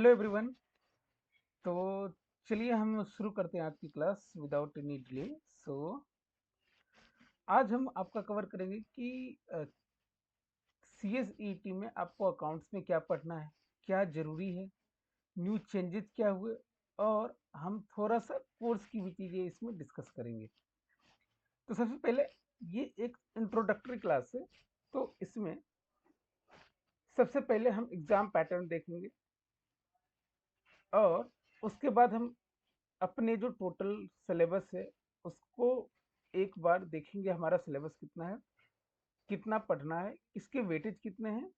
Hello everyone. तो चलिए हम शुरू करते हैं आज की क्लास विदाउट एनी डिले। सो आज हम आपका कवर करेंगे कि सीएसईटी में आपको अकाउंट्स में क्या पढ़ना है, क्या ज़रूरी है, न्यू चेंजेस क्या हुए, और हम थोड़ा सा कोर्स की भी चीज़ें इसमें डिस्कस करेंगे। तो सबसे पहले ये एक इंट्रोडक्टरी क्लास है, तो इसमें सबसे पहले हम एग्ज़ाम पैटर्न देखेंगे और उसके बाद हम अपने जो टोटल सिलेबस है उसको एक बार देखेंगे, हमारा सिलेबस कितना है, कितना पढ़ना है, इसके वेटेज कितने हैं,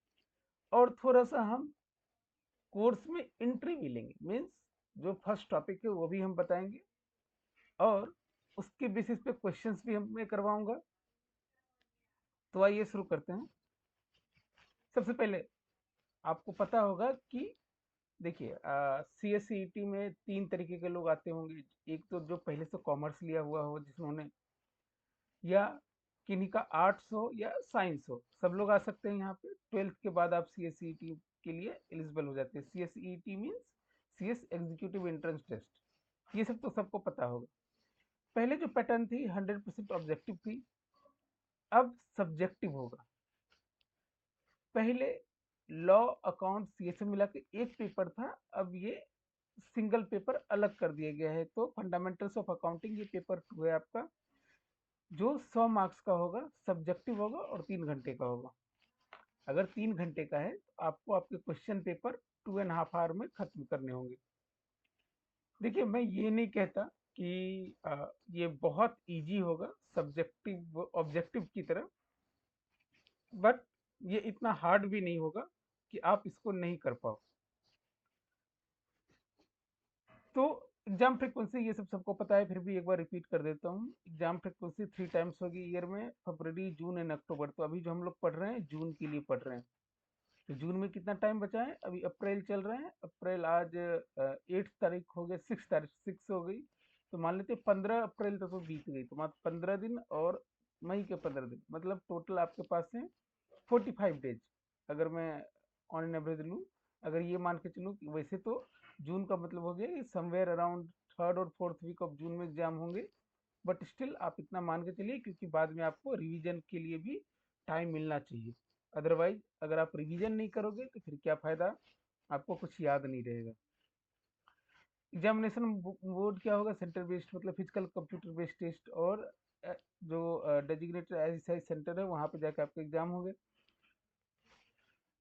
और थोड़ा सा हम कोर्स में एंट्री भी लेंगे। मीन्स जो फर्स्ट टॉपिक है वो भी हम बताएंगे और उसके बेसिस पे क्वेश्चंस भी मैं करवाऊंगा। तो आइए शुरू करते हैं। सबसे पहले आपको पता होगा कि देखिए सी एस सी ई टी में तीन तरीके के लोग आते होंगे। एक तो जो पहले से कॉमर्स लिया हुआ हो, जिन्होंने, या किन्हीं का आर्ट्स हो या साइंस हो, सब लोग आ सकते हैं यहाँ पे। 12th के बाद आप सी एस सी ई टी के लिए एलिजिबल हो जाते हैं। C S E E T means C S executive entrance test. ये सब तो सबको पता होगा। पहले जो पैटर्न थी 100% ऑब्जेक्टिव थी, अब सब्जेक्टिव होगा। पहले लॉ अकाउंट्स ये सब मिला के एक पेपर था, अब ये सिंगल पेपर अलग कर दिया गया है। तो फंडामेंटल्स ऑफ अकाउंटिंग ये पेपर 2 है आपका, जो 100 मार्क्स का होगा, सब्जेक्टिव होगा और 3 घंटे का होगा। अगर 3 घंटे का है तो आपको आपके क्वेश्चन पेपर 2.5 आवर में खत्म करने होंगे। देखिए, मैं ये नहीं कहता कि ये बहुत इजी होगा सब्जेक्टिव ऑब्जेक्टिव की तरह, बट ये इतना हार्ड भी नहीं होगा कि आप इसको नहीं कर पाओ। तो एग्जाम फ्रिक्वेंसी ये सब सबको पता है, फिर भी एक बार रिपीट कर देता हूँ। एग्जाम फ्रिक्वेंसी 3 टाइम्स होगी ईयर में, फरवरी, जून एंड अक्टूबर। तो अभी जो हम लोग पढ़ रहे हैं जून के लिए पढ़ रहे हैं। तो जून में कितना टाइम बचा है? अभी अप्रैल चल रहे हैं। अप्रैल आज 8 तारीख हो गई, 6 तारीख 6 हो गई। तो मान लेते 15 अप्रैल तक तो बीत गई, तो मात्र 15 दिन, और मई के 15 दिन, मतलब टोटल आपके पास है 45 डेज। अगर मैं ऑन एन एवरेज लूँ, अगर ये मान के चलूँ कि वैसे तो जून का मतलब हो गया कि समवेयर अराउंड 3rd और 4th वीक ऑफ जून में एग्जाम होंगे, बट स्टिल आप इतना मान के चलिए, क्योंकि बाद में आपको रिवीजन के लिए भी टाइम मिलना चाहिए। अदरवाइज अगर आप रिवीजन नहीं करोगे तो फिर क्या फ़ायदा, आपको कुछ याद नहीं रहेगा। एग्जामिनेशन बोर्ड क्या होगा? सेंटर बेस्ड, मतलब फिजिकल कंप्यूटर बेस्ड टेस्ट, और जो डेजिग्नेटेड एक्सरसाइज सेंटर है वहाँ पे जाकर आपके एग्जाम होंगे।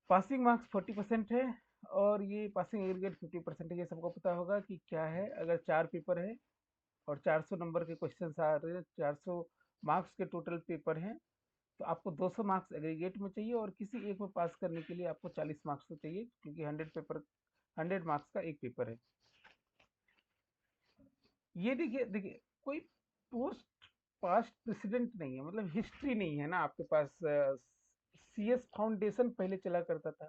पासिंग मार्क्स 40% है, और ये पासिंग एग्रीगेट 50% है। ये सबको पता होगा कि क्या है। अगर 4 पेपर है और 400 नंबर के क्वेश्चन आ रहे हैं, 400 मार्क्स के टोटल पेपर हैं, तो आपको 200 मार्क्स एग्रीगेट में चाहिए, और किसी एक में पास करने के लिए आपको 40 मार्क्स तो चाहिए, क्योंकि 100 मार्क्स का एक पेपर है। ये देखिए देखिए, कोई पोस्ट पास्ट प्रेसिडेंट नहीं है, मतलब हिस्ट्री नहीं है ना आपके पास। सी एस फाउंडेशन पहले चला करता था,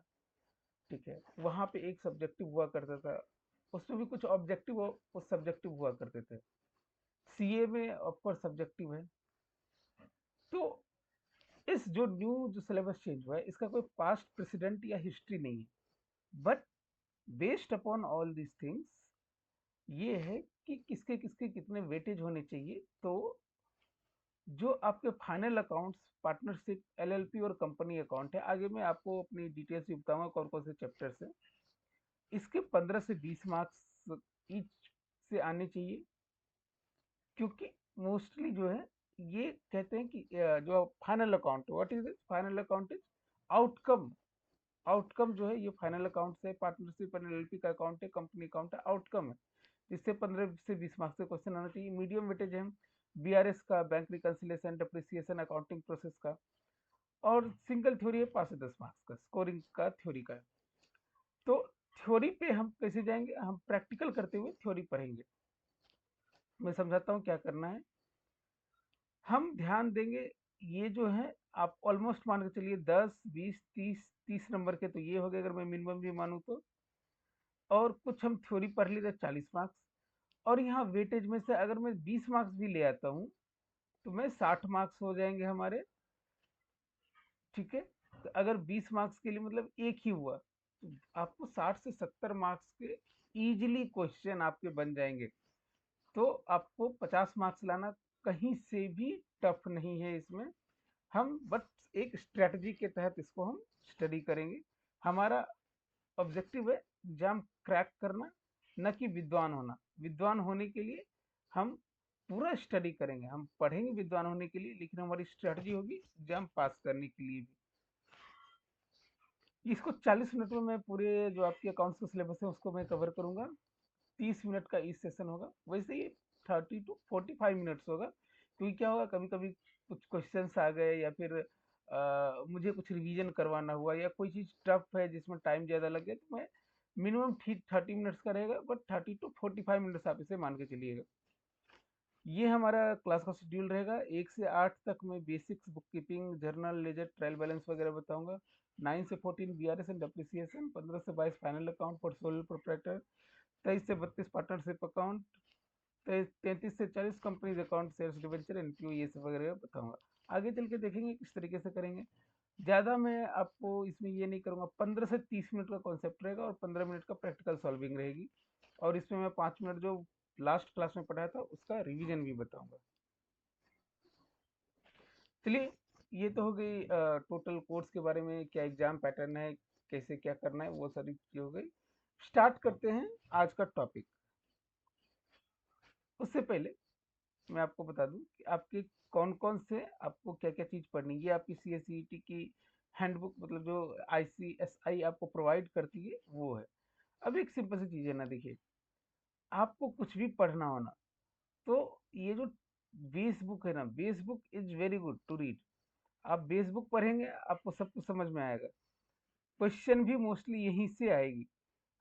ठीक है, वहाँ पे एक सब्जेक्टिव हुआ करता था, उसमें भी कुछ ऑब्जेक्टिव और कुछ सब्जेक्टिव हुआ करते थे। सीए में ऑफकोर्स सब्जेक्टिव है। तो इस जो सिलेबस चेंज हुआ है, इसका कोई पास्ट प्रेसिडेंट या हिस्ट्री नहीं है, but based upon all this things ये है कि किसके किसके कितने वेटेज होने चाहिए। तो जो आपके फाइनल अकाउंट्स, पार्टनरशिप, एलएलपी और कंपनी अकाउंट है, आगे मैं आपको अपनी डिटेल्स भी बताऊंगा कौन कौन से चैप्टर्स हैं, इसके 15 से 20 मार्क्स ईच से आने चाहिए। क्योंकि मोस्टली जो है ये कहते हैं कि जो final account, what is it? Final account is outcome. Outcome जो है ये फाइनल अकाउंट है, पार्टनरशिप एंड एलएलपी का अकाउंट है, कंपनी अकाउंट है, आउटकम है। इससे 15 से 20 मार्क्स से क्वेश्चन आना चाहिए। मीडियम वेटेज है बीआरएस का, bank reconciliation, depreciation, accounting process का, और सिंगल थ्योरी है 5 से 10 मार्क्स का, स्कोरिंग का थ्योरी का है। तो थ्योरी पे हम कैसे जाएंगे? हम प्रैक्टिकल करते हुए थ्योरी पढ़ेंगे। मैं समझाता हूँ क्या करना है। हम ध्यान देंगे, ये जो है आप ऑलमोस्ट मान के चलिए 10, 20, 30 नंबर के, तो ये हो गए अगर मैं मिनिमम भी मानूँ तो। और कुछ हम थ्योरी पढ़ ली तो 40 मार्क्स, और यहाँ वेटेज में से अगर मैं 20 मार्क्स भी ले आता हूँ तो मैं 60 मार्क्स हो जाएंगे हमारे, ठीक है। तो अगर 20 मार्क्स के लिए मतलब एक ही हुआ, तो आपको 60 से 70 मार्क्स के इजीली क्वेश्चन आपके बन जाएंगे। तो आपको 50 मार्क्स लाना कहीं से भी टफ नहीं है इसमें। हम बट एक स्ट्रेटजी के तहत इसको हम स्टडी करेंगे। हमारा ऑब्जेक्टिव है एग्जाम क्रैक करना, न कि विद्वान होना। विद्वान होने के लिए हम पूरा स्टडी करेंगे, हम पढ़ेंगे विद्वान होने के लिए, लेकिन हमारी स्ट्रेटजी होगी एग्जाम पास करने के लिए भी। इसको 40 मिनट में मैं पूरे जो आपके अकाउंट्स का सिलेबस है उसको मैं कवर करूंगा। 30 मिनट का इस सेशन होगा, वैसे ही 30 to 45 मिनट्स होगा, क्योंकि क्या होगा कभी कभी कुछ क्वेश्चंस आ गए या फिर मुझे कुछ रिवीजन करवाना हुआ या कोई चीज़ टफ है जिसमें टाइम ज़्यादा लग गया, तो मैं मिनिमम ठीक 30 मिनट्स का रहेगा, बट 30 to 45 मिनट्स आप इसे मान के चलिएगा। ये हमारा क्लास का शेड्यूल रहेगा। 1 से 8 तक मैं basics, book keeping, journal, ledger, trial balance वगैरह बताऊंगा। 9 से 14 बीआरएस एंड डेप्रिसिएशन, 15 से 22 final account for sole proprietor, 23 से 32 पार्टनरशिप अकाउंट, 33 से 40 companies account, shares, debenture, NPO, ये सब वगैरह बताऊंगा। आगे चल के देखेंगे किस तरीके से करेंगे। ज़्यादा मैं आपको इसमें ये नहीं करूँगा। 15 से 30 मिनट का कॉन्सेप्ट रहेगा और 15 मिनट का प्रैक्टिकल सॉल्विंग रहेगी, और इसमें मैं 5 मिनट जो लास्ट क्लास में पढ़ाया था उसका रिवीजन भी बताऊंगा। चलिए, ये तो हो गई टोटल कोर्स के बारे में, क्या एग्जाम पैटर्न है, कैसे क्या करना है, वो सारी चीज़ें हो गई। स्टार्ट करते हैं आज का टॉपिक। उससे पहले मैं आपको बता दूं कि आपके कौन कौन से, आपको क्या क्या चीज़ पढ़नी है। ये आपकी सी एस सी टी की हैंडबुक, मतलब जो ICSI आपको प्रोवाइड करती है वो है। अब एक सिंपल सी चीज़ है ना, देखिए, आपको कुछ भी पढ़ना हो ना, तो ये जो बेस बुक है ना, base book is very good to read. आप बेस बुक पढ़ेंगे आपको सब कुछ समझ में आएगा। क्वेश्चन भी मोस्टली यहीं से आएगी,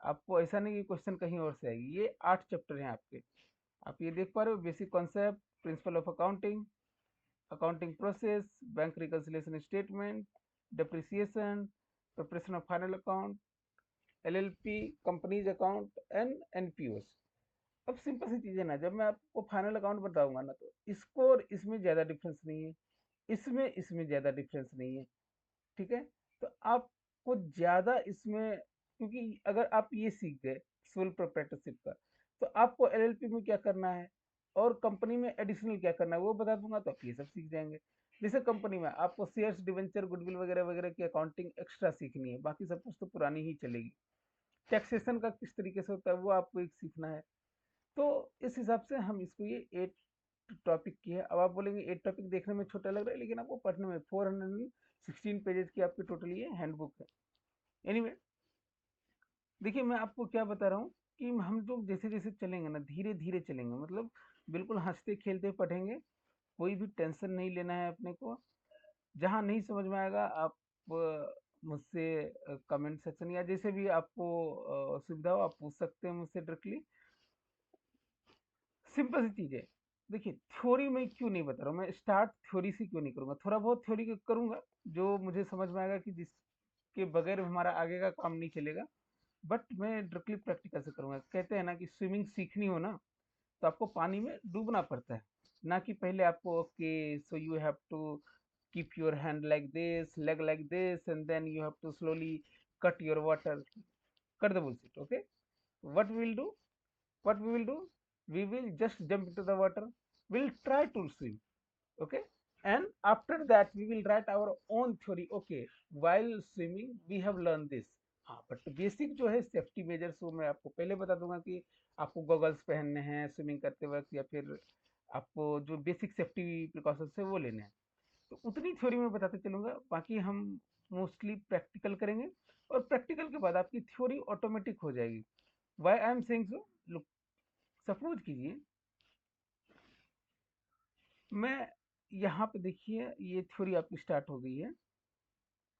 आपको ऐसा नहीं कि क्वेश्चन कहीं और से आएगी। ये 8 चैप्टर हैं आपके, आप ये देख पा रहे हो। Basic concept, principle of accounting, accounting process, bank reconciliation statement, depreciation, preparation of final account, LLP, companies account and NPOs। अब सिंपल सी चीज़ है ना, जब मैं आपको फाइनल अकाउंट बताऊंगा ना, तो इसको और इसमें ज़्यादा डिफरेंस नहीं है, इसमें इसमें ज़्यादा डिफरेंस नहीं है। ठीक है, तो आपको ज़्यादा इसमें, क्योंकि अगर आप ये सीख गए सोल प्रोप्राइटरशिप का, तो आपको LLP में क्या करना है और कंपनी में एडिशनल क्या करना है वो बता दूंगा, तो आप ये सब सीख जाएंगे। जैसे कंपनी में आपको शेयर्स, डिवेंचर, गुडविल वगैरह वगैरह की अकाउंटिंग एक्स्ट्रा सीखनी है, बाकी सब कुछ तो पुरानी ही चलेगी। टैक्सेशन का किस तरीके से होता है वो आपको एक सीखना है। तो इस हिसाब से हम इसको, ये 8 टॉपिक की है। अब आप बोलेंगे 8 टॉपिक देखने में छोटा लग रहा है, लेकिन आपको पढ़ने में 416 पेजेस की आपकी टोटल ये हैंडबुक है। एनीवे, देखिए, मैं आपको क्या बता रहा हूँ कि हम लोग जैसे जैसे चलेंगे ना, धीरे धीरे चलेंगे, मतलब बिल्कुल हंसते खेलते पढ़ेंगे, कोई भी टेंशन नहीं लेना है अपने को। जहाँ नहीं समझ में आएगा आप मुझसे कमेंट सेक्शन या जैसे भी आपको सुविधा हो आप पूछ सकते हैं मुझसे डायरेक्टली। सिंपल सी चीज़ है। देखिए, थ्योरी में क्यों नहीं बता रहा हूँ, मैं स्टार्ट थ्योरी से क्यों नहीं करूँगा, थोड़ा बहुत थ्योरी करूँगा जो मुझे समझ में आएगा, कि जिसके बगैर हमारा आगे का काम नहीं चलेगा। बट मैं डायरेक्टली प्रैक्टिकल से करूँगा। कहते हैं ना कि स्विमिंग सीखनी हो ना, तो आपको पानी में डूबना पड़ता है, ना कि पहले आपको, okay so you have to keep your hand like this, leg like this, and then you have to slowly cut your water. Cut the bullshit, okay? What we will do? What we will do? We will just jump into the water. We'll try to swim, okay? And after that, we will write our own theory. Okay, while swimming, we have learned this. हाँ, but basic जो है safety measures वो मैं आपको पहले बता दूंगा कि आपको गॉगल्स पहनने हैं स्विमिंग करते वक्त, या फिर आपको जो बेसिक सेफ्टी प्रिकॉशंस है वो लेने हैं। तो उतनी थ्योरी में बताते चलूंगा, बाकी हम मोस्टली प्रैक्टिकल करेंगे, और प्रैक्टिकल के बाद आपकी थ्योरी ऑटोमेटिक हो जाएगी। Why I am saying so, look, suppose कीजिए मैं यहाँ पे, देखिए ये थ्योरी आपकी स्टार्ट हो गई है।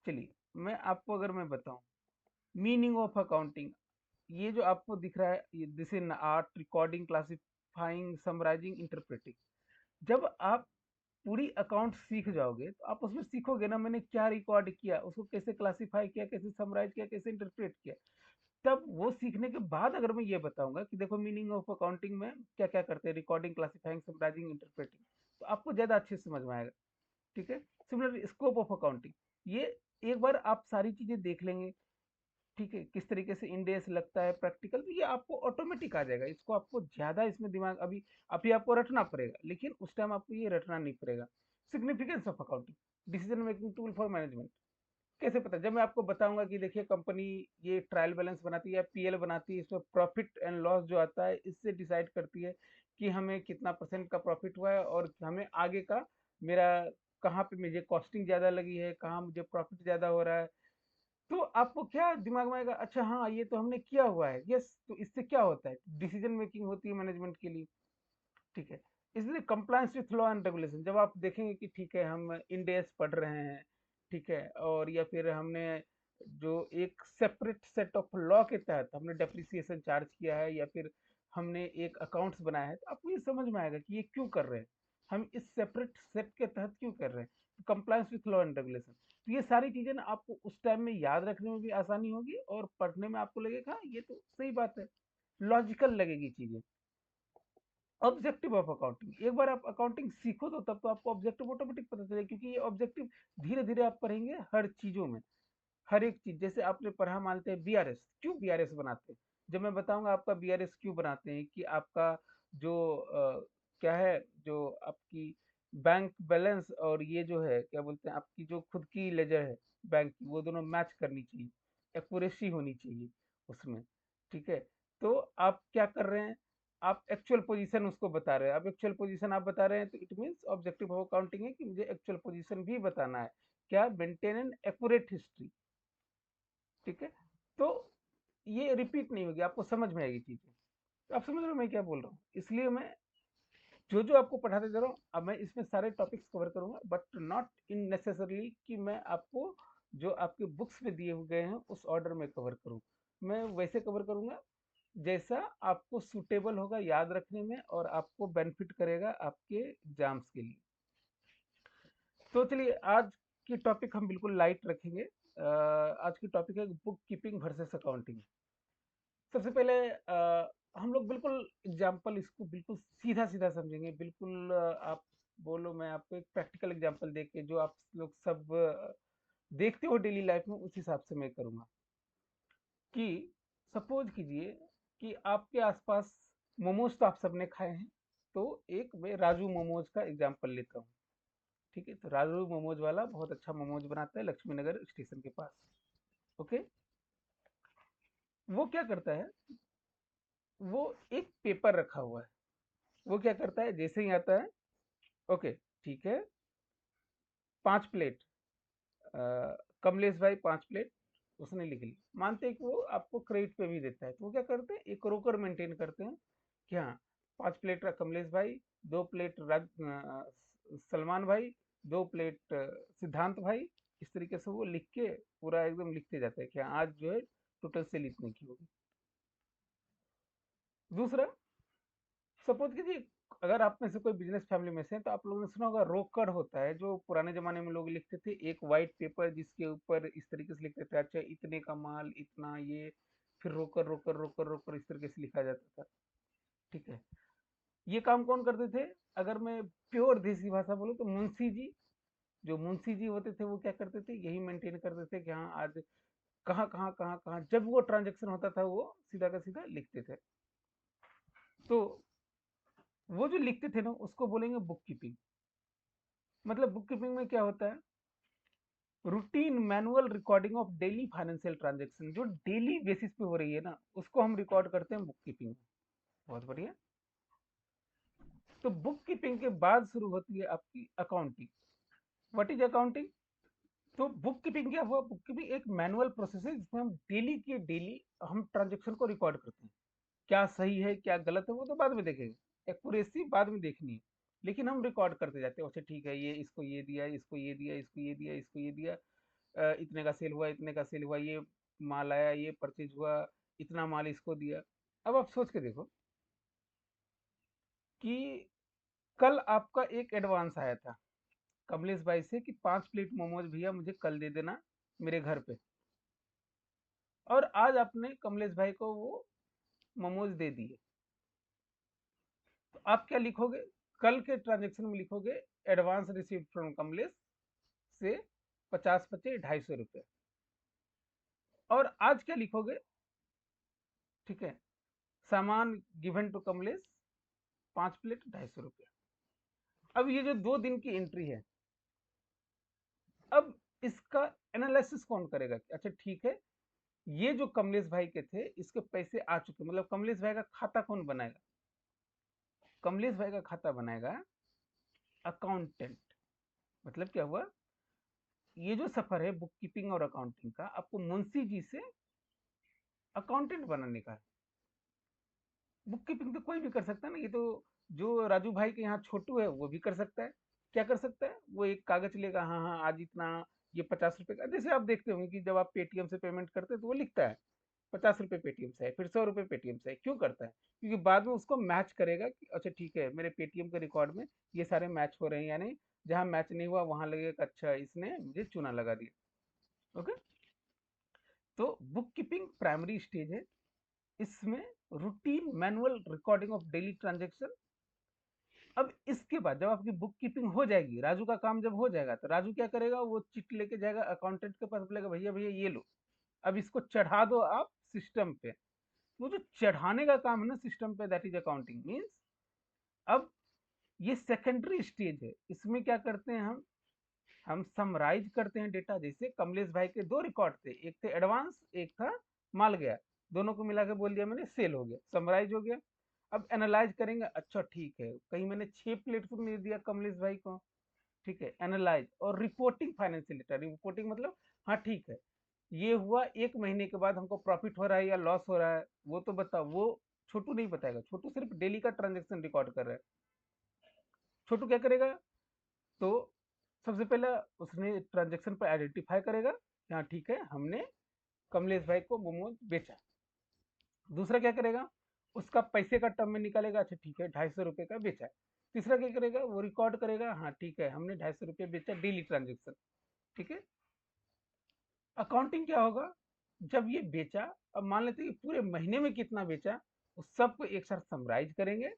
चलिए, मैं आपको अगर मैं बताऊं मीनिंग ऑफ अकाउंटिंग, ये जो आपको दिख रहा है, ये this in art, recording, classifying, summarising, interpreting. जब आप पूरी अकाउंट सीख जाओगे तो आप उसमें सीखोगे ना, मैंने क्या रिकॉर्ड किया, उसको कैसे क्लासिफाई किया, कैसे समराइज किया, कैसे इंटरप्रेट किया। तब वो सीखने के बाद अगर मैं ये बताऊंगा कि देखो मीनिंग ऑफ अकाउंटिंग में क्या क्या करते हैं, रिकॉर्डिंग, क्लासिफाइंग, समराइजिंग, इंटरप्रेटिंग, तो आपको ज़्यादा अच्छे से समझ में आएगा। ठीक है, सिमिलर स्कोप ऑफ अकाउंटिंग, ये एक बार आप सारी चीज़ें देख लेंगे, ठीक है, किस तरीके से इंडेक्स लगता है प्रैक्टिकल, तो ये आपको ऑटोमेटिक आ जाएगा। इसको आपको ज़्यादा इसमें दिमाग अभी आपको रटना पड़ेगा, लेकिन उस टाइम आपको ये रटना नहीं पड़ेगा। Significance of accounting, decision making tool for management. कैसे पता, जब मैं आपको बताऊंगा कि देखिए कंपनी ये ट्रायल बैलेंस बनाती है या पीएल बनाती है, इसमें प्रॉफिट एंड लॉस जो आता है इससे डिसाइड करती है कि हमें कितना परसेंट का प्रॉफिट हुआ है और हमें आगे का मेरा कहाँ पे मुझे कॉस्टिंग ज़्यादा लगी है, कहाँ मुझे प्रॉफिट ज़्यादा हो रहा है। तो आपको क्या दिमाग में आएगा, अच्छा हाँ ये तो हमने किया हुआ है, यस, तो इससे क्या होता है, डिसीजन मेकिंग होती है मैनेजमेंट के लिए। ठीक है, इसलिए compliance with law and regulation, जब आप देखेंगे कि ठीक है हम इंड एस पढ़ रहे हैं, ठीक है, और या फिर हमने जो एक सेपरेट सेट ऑफ लॉ के तहत हमने डेप्रिसिएशन चार्ज किया है या फिर हमने एक अकाउंट्स बनाया है, तो आपको ये समझ में आएगा कि ये क्यों कर रहे हैं, हम इस सेपरेट सेट के तहत क्यों कर रहे हैं। Compliance with law and regulation, तो ये सारी चीजें ना आपको उस टाइम में याद रखने में भी आसानी होगी और पढ़ने में आपको लगेगा ये तो सही बात है, लॉजिकल लगेगी चीजें। ऑब्जेक्टिव ऑफ अकाउंटिंग, एक बार आप अकाउंटिंग सीखो तो तब तो आपको ऑब्जेक्टिव ऑटोमेटिक पता चलेगा, क्योंकि ये ऑब्जेक्टिव धीरे धीरे आप पढ़ेंगे हर चीजों में। हर एक चीज, जैसे आपने पढ़ा मानते हैं बीआरएस, क्यों बीआरएस बनाते हैं, जब मैं बताऊंगा आपका बीआरएस क्यों बनाते हैं, कि आपका जो क्या है, जो आपकी बैंक बैलेंस और ये जो है क्या बोलते हैं आपकी जो खुद की लेजर है बैंक की, वो दोनों मैच करनी चाहिए, एक्यूरेसी होनी चाहिए उसमें। ठीक है, तो आप क्या कर रहे हैं, आप एक्चुअल पोजीशन उसको बता रहे हैं, अब एक्चुअल पोजीशन आप बता रहे हैं तो it means objective of accounting है कि मुझे एक्चुअल पोजीशन भी बताना है, क्या, मेंटेन एन एक्यूरेट हिस्ट्री। ठीक है, तो ये रिपीट नहीं होगी, आपको समझ में आएगी चीजें। आप समझ रहे हो मैं क्या बोल रहा हूँ, इसलिए मैं जो जो आपको पढ़ाते जा रहा हूँ, अब मैं इसमें सारे टॉपिक्स कवर करूंगा, बट नॉट इन नेसेसरली कि मैं आपको जो आपके बुक्स में दिए हुए गए हैं उस ऑर्डर में कवर करूँ। मैं वैसे कवर करूंगा जैसा आपको सूटेबल होगा याद रखने में और आपको बेनिफिट करेगा आपके एग्जाम्स के लिए। तो चलिए, आज की टॉपिक हम बिल्कुल लाइट रखेंगे। आज की टॉपिक है बुक कीपिंग वर्सेस अकाउंटिंग। सबसे पहले हम लोग बिल्कुल एग्जाम्पल इसको बिल्कुल सीधा सीधा समझेंगे, बिल्कुल आप बोलो मैं आपको एक प्रैक्टिकल एग्जाम्पल दे के जो आप लोग सब देखते हो डेली लाइफ में, उस हिसाब से मैं करूँगा। कि सपोज कीजिए कि आपके आसपास मोमोज तो आप सबने खाए हैं, तो एक मैं राजू मोमोज का एग्जाम्पल लेता हूँ। ठीक है, तो राजू मोमोज वाला बहुत अच्छा मोमोज बनाता है लक्ष्मी नगर स्टेशन के पास। ओके, वो क्या करता है, वो एक पेपर रखा हुआ है, वो क्या करता है जैसे ही आता है, ओके ठीक है, 5 प्लेट, कमलेश भाई 5 प्लेट, उसने लिख ली, मानते हैं कि वो आपको क्रेडिट पे भी देता है, तो वो क्या करते हैं एक रोकर मेंटेन करते हैं कि हाँ 5 प्लेट कमलेश भाई, 2 प्लेट सलमान भाई, 2 प्लेट सिद्धांत भाई। इस तरीके से वो लिख के पूरा एकदम लिखते जाते हैं कि हाँ, आज जो है टोटल सेल इतने की होगी। दूसरा, सपोज कीजिए अगर आप में से कोई बिजनेस फैमिली में से हैं, तो आप लोगों ने सुना होगा रोकड़ होता है, जो पुराने जमाने में लोग लिखते थे, एक वाइट पेपर जिसके ऊपर इस तरीके से लिखते थे, अच्छा इतने का माल इतना ये, फिर रोकड़ रोकड़ रोकड़ रोकड़ इस तरीके से लिखा जाता था। ठीक है, ये काम कौन करते थे, अगर मैं प्योर देसी भाषा बोलूँ तो मुंशी जी, जो मुंशी जी होते थे वो क्या करते थे, यही मेंटेन करते थे कि हाँ आज कहाँ कहाँ कहाँ कहाँ जब वो ट्रांजेक्शन होता था वो सीधा का सीधा लिखते थे। तो वो जो लिखते थे ना उसको बोलेंगे बुक कीपिंग। मतलब बुक कीपिंग में क्या होता है, routine manual recording of daily financial transaction, जो डेली बेसिस पे हो रही है ना उसको हम रिकॉर्ड करते हैं बुक कीपिंग में। बहुत बढ़िया। तो बुक कीपिंग के बाद शुरू होती है आपकी अकाउंटिंग। व्हाट इज अकाउंटिंग, तो बुक कीपिंग क्या हुआ, बुक कीपिंग एक मैनुअल प्रोसेस है जिसमें हम डेली के डेली हम ट्रांजेक्शन को रिकॉर्ड करते हैं। क्या सही है क्या गलत है वो तो बाद में देखेंगे, एक्यूरेसी बाद में देखनी है, लेकिन हम रिकॉर्ड करते जाते हैं, अच्छा ठीक है ये इसको ये दिया, इसको ये दिया, इसको ये दिया, इसको ये दिया, इतने का सेल हुआ, इतने का सेल हुआ, ये माल आया, ये परचेज हुआ, इतना माल इसको दिया। अब आप सोच के देखो कि कल आपका एक एडवांस आया था कमलेश भाई से कि 5 प्लेट मोमोज भैया मुझे कल दे देना मेरे घर पे, और आज आपने कमलेश भाई को वो मोमोज दे दिए, तो आप क्या लिखोगे, कल के ट्रांजेक्शन में लिखोगे एडवांस रिसीव्ड फ्रॉम कमलेश से 50 पचे 250 रुपये। और आज क्या लिखोगे, ठीक है, सामान गिवन टू कमलेश 5 प्लेट 250 रुपया। अब ये जो 2 दिन की एंट्री है, अब इसका एनालिसिस कौन करेगा? अच्छा ठीक है, ये जो कमलेश भाई के थे इसके पैसे आ चुके, मतलब कमलेश भाई का खाता कौन बनाएगा? कमलेश भाई का खाता बनाएगा अकाउंटेंट। मतलब क्या हुआ, ये जो सफर है बुक कीपिंग और अकाउंटिंग का, आपको मुंशी जी से अकाउंटेंट बनाने का है। बुक कीपिंग तो कोई भी कर सकता है ना, ये तो जो राजू भाई के यहाँ छोटू है वो भी कर सकता है। क्या कर सकता है, वो एक कागज लेगा, हाँ हाँ आज इतना, ये 50 रुपए का, जैसे आप देखते होंगे कि जब आप पेटीएम से पेमेंट करते हैं तो वो लिखता है 50 रुपए पेटीएम से है, फिर 100 रुपए पेटीएम से है। क्यों करता है? क्योंकि बाद में उसको मैच करेगा कि अच्छा ठीक है, मेरे पेटीएम के रिकॉर्ड में ये सारे मैच हो रहे हैं या नहीं। जहां मैच नहीं हुआ वहां लगेगा अच्छा इसने मुझे चूना लगा दिया। ओके, तो बुक कीपिंग प्राइमरी स्टेज है। इसमें routine manual recording of daily transaction. अब इसके बाद जब आपकी बुक कीपिंग हो जाएगी, राजू का काम जब हो जाएगा, तो राजू क्या करेगा, वो चिट लेके जाएगा अकाउंटेंट के पास, बोलेगा भैया भैया ये लो, अब इसको चढ़ा दो आप सिस्टम पे। वो जो चढ़ाने का काम है ना सिस्टम पे, दैट इज अकाउंटिंग मीन्स। अब ये सेकेंडरी स्टेज है, इसमें क्या करते हैं हम समराइज करते हैं डेटा। जैसे कमलेश भाई के 2 रिकॉर्ड थे, एक थे एडवांस, एक था माल गया, दोनों को मिला के बोल दिया मैंने सेल हो गया, समराइज हो गया। अब एनालाइज करेंगे, अच्छा ठीक है, कहीं मैंने 6 प्लेट तो नहीं दिया कमलेश भाई को, ठीक है, एनालाइज और रिपोर्टिंग फाइनेंशियल डेटा। रिपोर्टिंग मतलब हाँ ठीक है, ये हुआ 1 महीने के बाद हमको प्रॉफिट हो रहा है या लॉस हो रहा है, वो तो बताओ। वो छोटू नहीं बताएगा, छोटू सिर्फ डेली का ट्रांजेक्शन रिकॉर्ड कर रहा है। छोटू क्या करेगा, तो सबसे पहले उसने ट्रांजेक्शन पर आइडेंटिफाई करेगा कि हाँ ठीक है हमने कमलेश भाई को मोमोज बेचा। दूसरा क्या करेगा, उसका पैसे का टर्म में निकालेगा, अच्छा ठीक है 250 रुपये का बेचा है। तीसरा क्या करेगा, वो रिकॉर्ड करेगा, हाँ ठीक है हमने 250 रुपये बेचा डेली ट्रांजेक्शन, ठीक है। अकाउंटिंग क्या होगा, जब ये बेचा, अब मान लेते हैं कि पूरे महीने में कितना बेचा, उस सबको एक साथ समराइज करेंगे,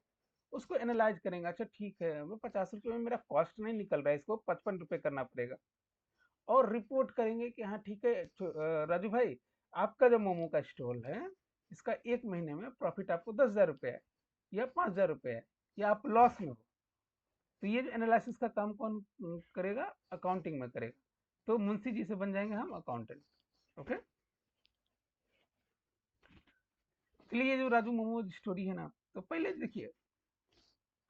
उसको एनालाइज करेंगे। अच्छा ठीक है, मैं 50 रुपये में मेरा कॉस्ट नहीं निकल रहा है, इसको 55 रुपये करना पड़ेगा। और रिपोर्ट करेंगे कि हाँ ठीक है राजू भाई, आपका जो मोमो का स्टॉल है, इसका 1 महीने में प्रॉफिट आपको 10,000 रुपये है या 5,000 रुपये है, या आप लॉस में हो। तो ये जो एनालिसिस का काम कौन करेगा, अकाउंटिंग में करेगा। तो मुंशी जी से बन जाएंगे हम अकाउंटेंट। ओके, इसलिए ये जो राजू मोमो स्टोरी है ना, तो पहले देखिए,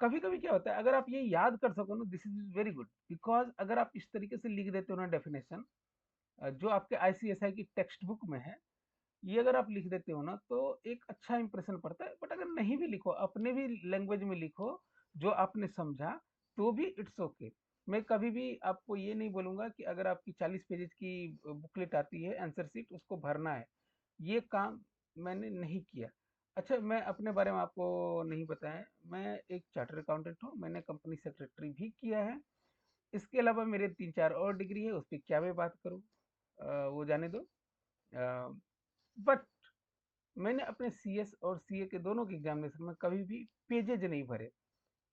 कभी कभी क्या होता है, अगर आप ये याद कर सको ना, this is very good, because अगर आप इस तरीके से लिख देते हो ना डेफिनेशन, जो आपके आईसीएसआई की टेक्स्ट बुक में है, ये अगर आप लिख देते हो ना तो एक अच्छा इंप्रेशन पड़ता है। बट अगर नहीं भी लिखो, अपने भी लैंग्वेज में लिखो जो आपने समझा, तो भी इट्स ओके। मैं कभी भी आपको ये नहीं बोलूंगा कि अगर आपकी 40 पेजेस की बुकलेट आती है आंसर शीट, उसको भरना है, ये काम मैंने नहीं किया। अच्छा, मैं अपने बारे में आपको नहीं बताया, मैं एक चार्टर्ड अकाउंटेंट हूँ, मैंने कंपनी सेक्रेटरी भी किया है। इसके अलावा मेरे 3-4 और डिग्री है, उस पर क्या मैं बात करूँ, वो जाने दो। बट मैंने अपने सीएस और सीए के दोनों के एग्जामिनेशन में कभी भी पेजेज नहीं भरे।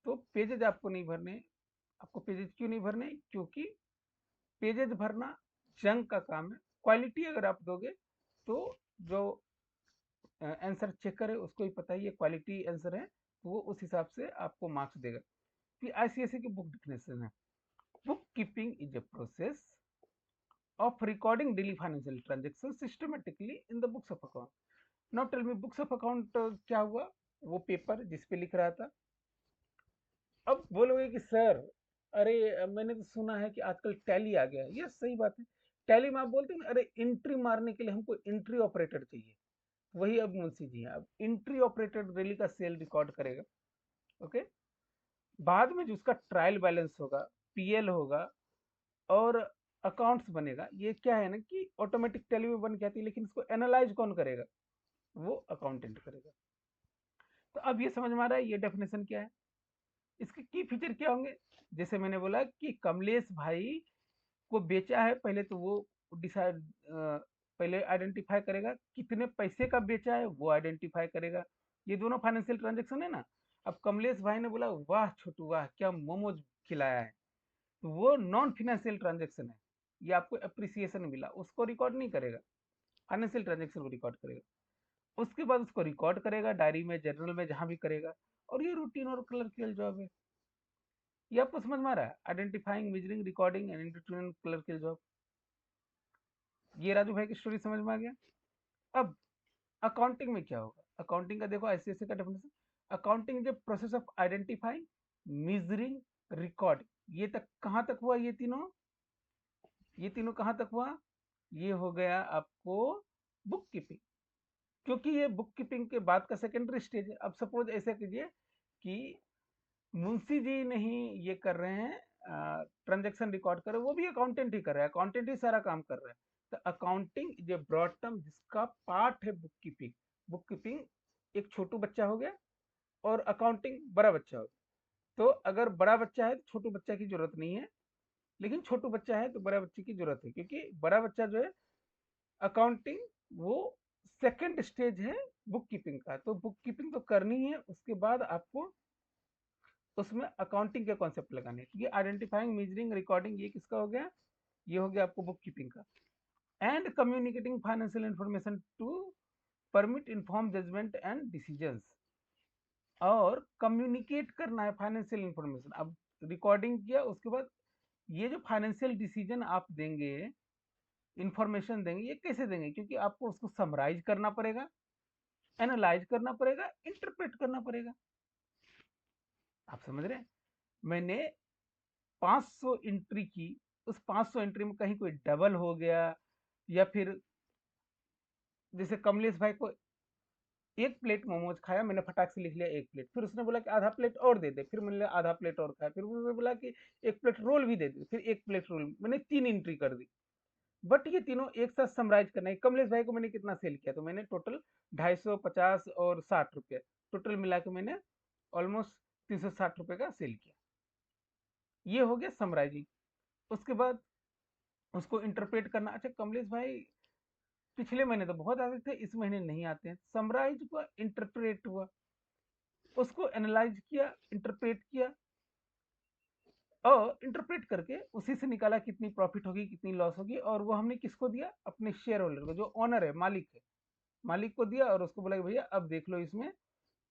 तो पेजेज आपको नहीं भरने। आपको पेजेज क्यों नहीं भरने, क्योंकि पेजेज भरना जंग का काम है। क्वालिटी अगर आप दोगे तो जो आंसर चेकर है उसको ही पता है ये क्वालिटी आंसर है, तो वो उस हिसाब से आपको मार्क्स देगा। फिर आईसीएसई की बुक डिफिनेशन है, book keeping is a process of recording daily financial transactions systematically in the books of account. Now tell me, books of account क्या हुआ, वो पेपर जिस पे लिख रहा था। अब बोलोगे कि सर, अरे मैंने तो सुना है कि आजकल टैली आ गया है। ये सही बात है, टैली में आप बोलते हैं ना, अरे एंट्री मारने के लिए हमको एंट्री ऑपरेटर चाहिए, वही अब मुंशी जी हैं। अब एंट्री ऑपरेटर डेली का सेल रिकॉर्ड करेगा। ओके, बाद में जो उसका ट्रायल बैलेंस होगा, पीएल होगा और अकाउंट्स बनेगा, ये क्या है ना कि ऑटोमेटिक टैली में बन के आती है, लेकिन इसको एनालाइज कौन करेगा, वो अकाउंटेंट करेगा। तो अब ये समझ में आ रहा है ये डेफिनेशन क्या है, इसके की फीचर क्या होंगे। जैसे मैंने बोला कि कमलेश भाई को बेचा है, पहले तो वो डिसाइड, पहले आइडेंटिफाई करेगा कितने पैसे का बेचा है, वो आइडेंटिफाई करेगा। ये दोनों फाइनेंशियल ट्रांजेक्शन है ना। अब कमलेश भाई ने बोला वाह छोटू वाह क्या मोमोज खिलाया है, तो वो नॉन फाइनेंशियल ट्रांजेक्शन है, ये आपको अप्रिसिएशन मिला, उसको रिकॉर्ड नहीं करेगा। फाइनेंशियल ट्रांजेक्शन को रिकॉर्ड करेगा। उसके बाद उसको रिकॉर्ड करेगा डायरी में, जर्नल में, जहां भी करेगा। और ये रूटीन और क्लर्कियल जॉब है। ये आपको समझ में आ रहा है? Identifying, measuring, recording and interpreting clerical job. ये राजू भाई की स्टोरी समझ में आ गया। अब अकाउंटिंग में क्या होगा? अकाउंटिंग का देखो ICSE का definition, accounting is process of identifying, measuring, recording. ये तक कहाँ तक हुआ? ये तीनों कहाँ तक हुआ? ये हो गया आपको बुक कीपिंग, क्योंकि ये बुक कीपिंग के बाद का सेकेंडरी स्टेज है। अब सपोज ऐसा कीजिए कि मुंशी जी नहीं ये कर रहे हैं, ट्रांजेक्शन रिकॉर्ड कर रहे हैं, वो भी अकाउंटेंट ही कर रहा है, अकाउंटेंट ही सारा काम कर रहा है। तो accounting is a broad term जिसका पार्ट है बुक कीपिंग। बुक कीपिंग एक छोटू बच्चा हो गया और अकाउंटिंग बड़ा बच्चा हो गया। तो अगर बड़ा बच्चा है तो छोटू बच्चा की जरूरत नहीं है, लेकिन छोटू बच्चा है तो बड़ा बच्चे की जरूरत है, क्योंकि बड़ा बच्चा जो है अकाउंटिंग, वो सेकंड स्टेज है बुक कीपिंग का। तो बुक कीपिंग तो करनी है, उसके बाद आपको उसमें अकाउंटिंग के कॉन्सेप्ट लगाने हैं। ये आइडेंटिफाइंग, मेजरिंग, रिकॉर्डिंग, ये किसका हो गया? ये हो गया आपको बुक कीपिंग का। And communicating financial information to permit inform judgement and decisions. और कम्युनिकेट करना है फाइनेंशियल इंफॉर्मेशन। अब रिकॉर्डिंग किया, उसके बाद ये जो फाइनेंशियल डिसीजन आप देंगे, इंफॉर्मेशन देंगे, ये कैसे देंगे? क्योंकि आपको उसको समराइज करना पड़ेगा, एनालाइज करना पड़ेगा, इंटरप्रेट करना पड़ेगा। आप समझ रहे हैं? मैंने 500 एंट्री की, उस 500 एंट्री में कहीं कोई डबल हो गया, या फिर जैसे कमलेश भाई को एक प्लेट मोमोज खाया, मैंने फटाक से लिख लिया एक प्लेट, फिर उसने बोला कि आधा प्लेट और दे दे, फिर मैंने आधा प्लेट और खाया, फिर उसने बोला कि एक प्लेट रोल भी दे दे, फिर एक प्लेट रोल, मैंने 3 एंट्री कर दी। बट ये तीनों एक साथ समराइज करना है। कमलेश भाई को मैंने कितना सेल किया? तो मैंने टोटल 250, 50 और 60 रुपये, टोटल मिला के मैंने ऑलमोस्ट 360 रुपये का सेल किया। ये हो गया समराइजिंग। उसके बाद उसको इंटरप्रेट करना। अच्छा कमलेश भाई पिछले महीने तो बहुत आते थे, इस महीने नहीं आते हैं। समराइज हुआ, इंटरप्रेट हुआ, उसको एनालाइज किया, इंटरप्रेट किया, और इंटरप्रेट करके उसी से निकाला कितनी प्रॉफिट होगी, कितनी लॉस होगी, और वो हमने किसको दिया? अपने शेयर होल्डर को, जो ओनर है, मालिक है, मालिक को दिया। और उसको बोला कि भैया अब देख लो इसमें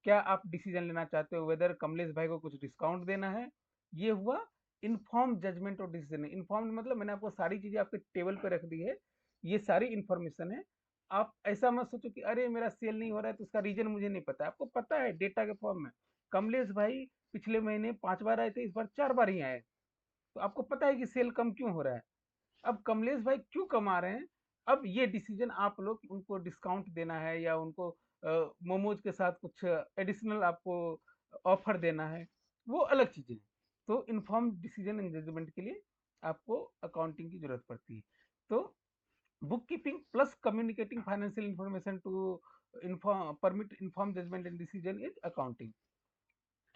क्या आप डिसीजन लेना चाहते हो, वेदर कमलेश भाई को कुछ डिस्काउंट देना है। ये हुआ इन्फॉर्म जजमेंट और डिसीजन। इन्फॉर्म मतलब मैंने आपको सारी चीजें आपके टेबल पे रख दी है, ये सारी इन्फॉर्मेशन है। आप ऐसा मत सोचो कि अरे मेरा सेल नहीं हो रहा है तो उसका रीजन मुझे नहीं पता है। आपको पता है डेटा के फॉर्म में। कमलेश भाई पिछले महीने 5 बार आए थे, इस बार 4 बार ही आए, तो आपको पता है कि सेल कम क्यों हो रहा है। अब कमलेश भाई क्यों कमा रहे हैं, अब ये डिसीजन आप लोग उनको डिस्काउंट देना है, या उनको मोमोज के साथ कुछ एडिशनल आपको ऑफर देना है, वो अलग चीजें हैं। तो इन्फॉर्म डिसीजन एंड जजमेंट के लिए आपको अकाउंटिंग की जरूरत पड़ती है। तो book keeping plus communicating financial information to inform permit inform judgement and decision is accounting.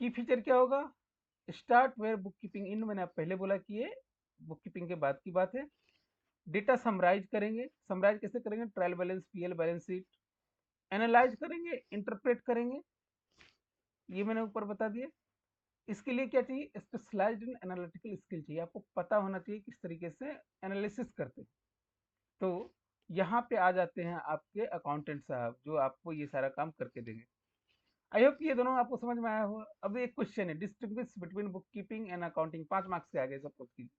की फीचर क्या होगा? Start where book keeping in, मैंने आप पहले बोला कि ये बुक कीपिंग के बाद की बात है। डेटा समराइज करेंगे। समराइज कैसे करेंगे? Trial balance, PL balance sheet. Analyse करेंगे, इंटरप्रेट करेंगे, ये मैंने ऊपर बता दिया। इसके लिए क्या चाहिए? स्पेशलाइज्ड इन एनालिटिकल स्किल चाहिए, आपको पता होना चाहिए किस तरीके से एनालिसिस करते हैं। तो यहाँ पे आ जाते हैं आपके अकाउंटेंट साहब, जो आपको ये सारा काम करके देंगे। आई होप ये दोनों आपको समझ में आया होगा। अब एक क्वेश्चन है, distinguish between book keeping and accounting, 5 marks के आगे सब कुछ की।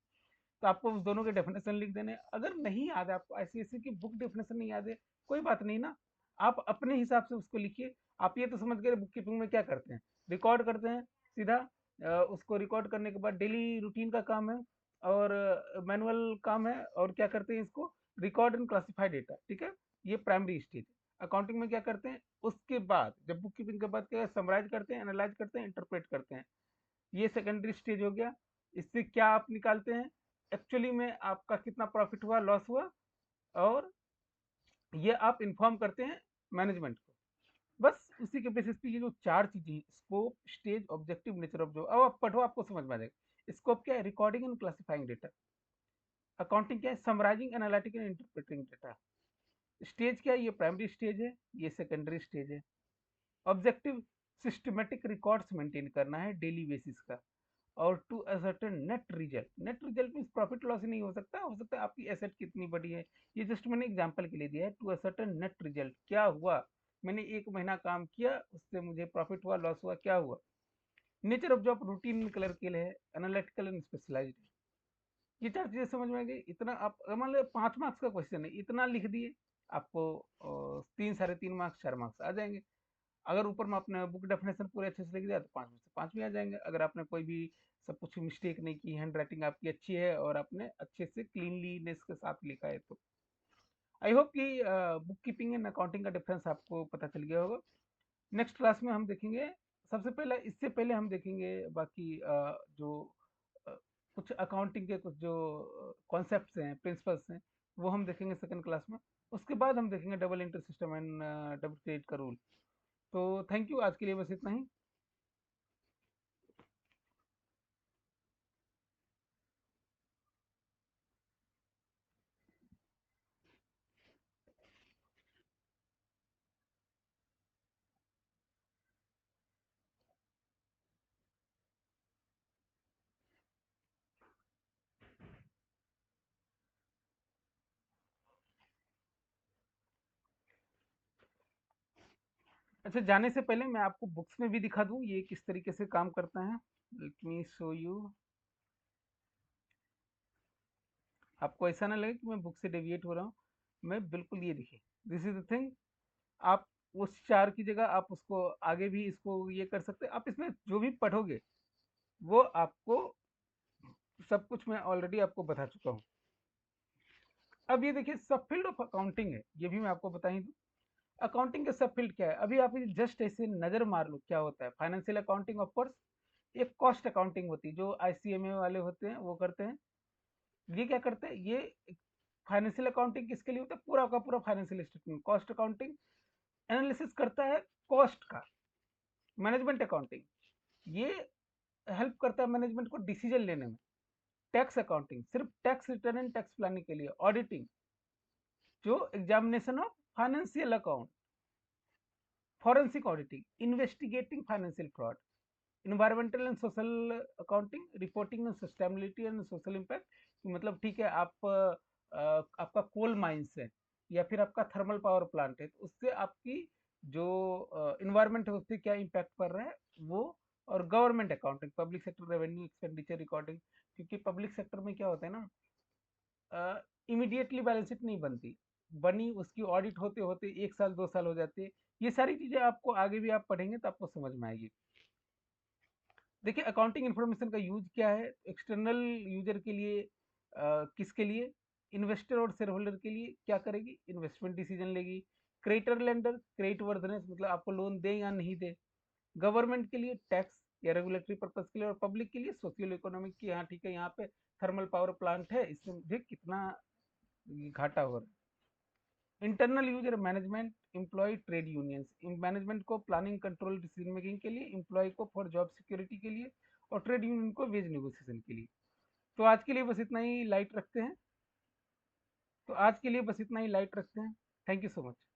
तो आपको उस दोनों के डेफिनेशन लिख देने। अगर नहीं याद है आपको, आईसीएसई की बुक डेफिनेशन नहीं याद है, कोई बात नहीं ना, आप अपने हिसाब से उसको लिखिए। आप ये तो समझ गए बुक कीपिंग में क्या करते हैं, रिकॉर्ड करते हैं सीधा। उसको रिकॉर्ड करने के बाद डेली रूटीन का काम है, और मैनुअल काम है, और क्या करते हैं इसको रिकॉर्ड एंड क्लासिफाई डेटा, ठीक है। ये प्राइमरी स्टेज है। अकाउंटिंग में क्या करते हैं? उसके बाद जब बुक कीपिंग के बाद क्या समराइज करते हैं, एनालाइज करते हैं, इंटरप्रेट करते हैं। ये सेकेंडरी स्टेज हो गया। इससे क्या आप निकालते हैं? एक्चुअली में आपका कितना प्रॉफिट हुआ, लॉस हुआ, और ये आप इन्फॉर्म करते हैं मैनेजमेंट को। बस उसी के बेसिस पे ये जो 4 चीजें, scope, stage, objective, nature of job, अब आप पढ़ो आपको समझ में आ जाएगा। स्कोप क्या है? Recording and classifying data. Accounting क्या है? Summarising, analytical and interpreting data. Stage क्या है? ये प्राइमरी स्टेज है, ये सेकेंडरी स्टेज है। ऑब्जेक्टिव, सिस्टमेटिक रिकॉर्ड्स मेंटेन करना है डेली बेसिस का। और to ascertain net result means profit loss ही नहीं हो सकता है आपकी एसेट कितनी बड़ी है। ये जस्ट मैंने एग्जांपल के लिए दिया है। टू असर्टेन नेट रिजल्ट, क्या हुआ, मैंने 1 महीना काम किया, उससे मुझे प्रॉफिट हुआ, लॉस हुआ, क्या हुआ। Nature of job routine clerical है, एनालिटिकल एंड स्पेशलाइज्ड। ये 4 चीजें समझ में आ गई। इतना आप मान लो 5 मार्क्स का क्वेश्चन है, इतना लिख दिए, आपको 3 साढ़े 3 मार्क्स 4 मार्क्स आ जाएंगे। अगर ऊपर में आपने बुक डेफिनेशन पूरे अच्छे से लिख दिया तो 5 में से 5 भी आ जाएंगे। अगर आपने कोई भी सब कुछ मिस्टेक नहीं की, हैंड राइटिंग आपकी अच्छी है और आपने अच्छे से क्लीनलीनेस के साथ लिखा है, तो आई होप कि बुक कीपिंग एंड अकाउंटिंग का डिफरेंस आपको पता चल गया होगा। नेक्स्ट क्लास में हम देखेंगे, सबसे पहले इससे पहले हम देखेंगे बाकी जो अ, कुछ अकाउंटिंग के कुछ जो कॉन्सेप्ट्स हैं, प्रिंसिपल्स हैं, वो हम देखेंगे सेकंड क्लास में। उसके बाद हम देखेंगे double entry system and double credit का रूल। तो थैंक यू, आज के लिए बस इतना ही। अच्छा, जाने से पहले मैं आपको बुक्स में भी दिखा दूं ये किस तरीके से काम करता है। Let me show you. आपको ऐसा ना लगे कि मैं बुक से डेविएट हो रहा हूँ, मैं बिल्कुल, ये देखिए, दिस इज द थिंग। आप उस 4 की जगह आप उसको आगे भी इसको ये कर सकते हैं। आप इसमें जो भी पढ़ोगे वो आपको सब कुछ मैं ऑलरेडी आपको बता चुका हूँ। अब ये देखिए, सब फील्ड ऑफ अकाउंटिंग है, ये भी मैं आपको बता ही दूं। अकाउंटिंग का सब फील्ड क्या है, अभी आप जस्ट ऐसे नजर मार लो क्या होता है। फाइनेंशियल अकाउंटिंग ऑफ कोर्स, एक कॉस्ट अकाउंटिंग होती है जो आईसीएमए वाले होते हैं वो करते हैं। ये क्या करते हैं, ये फाइनेंशियल अकाउंटिंग किसके लिए होता है, पूरा का पूरा financial statement. Cost accounting analysis करता है कॉस्ट का। मैनेजमेंट अकाउंटिंग ये हेल्प करता है मैनेजमेंट को डिसीजन लेने में। टैक्स अकाउंटिंग सिर्फ tax return and tax planning के लिए। ऑडिटिंग जो examination of financial account. Forensic auditing investigating financial fraud. Environmental and social accounting reporting and sustainability and social impact. मतलब ठीक है, आप आपका कोल माइंस है या फिर आपका थर्मल पावर प्लांट है, तो उससे आपकी जो इन्वायरमेंट है उससे क्या इम्पैक्ट पड़ रहा है वो। और government accounting public sector revenue expenditure recording, क्योंकि पब्लिक सेक्टर में क्या होता है ना, इमीडिएटली बैलेंस शीट नहीं बनती, बनी उसकी ऑडिट होते होते 1 साल 2 साल हो जाते हैं। ये सारी चीजें आपको आगे भी आप पढ़ेंगे तो आपको समझ में आएगी। देखिए, अकाउंटिंग इन्फॉर्मेशन का यूज क्या है, एक्सटर्नल यूजर के लिए, किसके लिए, इन्वेस्टर और शेयर होल्डर के लिए क्या करेगी, इन्वेस्टमेंट डिसीजन लेगी। क्रेडिटर लेंडर क्रेडिट वर्दनेस, मतलब आपको लोन दे या नहीं दे। गवर्नमेंट के लिए टैक्स या रेगुलेटरी पर्पज के लिए, और पब्लिक के लिए सोशियो इकोनॉमिक की, हाँ ठीक है यहाँ पे थर्मल पावर प्लांट है, इससे मुझे कितना घाटा हो रहा है। Internal user management employ trade unions, management को प्लानिंग कंट्रोल डिसीजन मेकिंग के लिए, एम्प्लॉय को फॉर जॉब सिक्योरिटी के लिए, और ट्रेड यूनियन को वेज नेगोशिएशन के लिए। तो आज के लिए बस इतना ही लाइट रखते हैं। Thank you so much.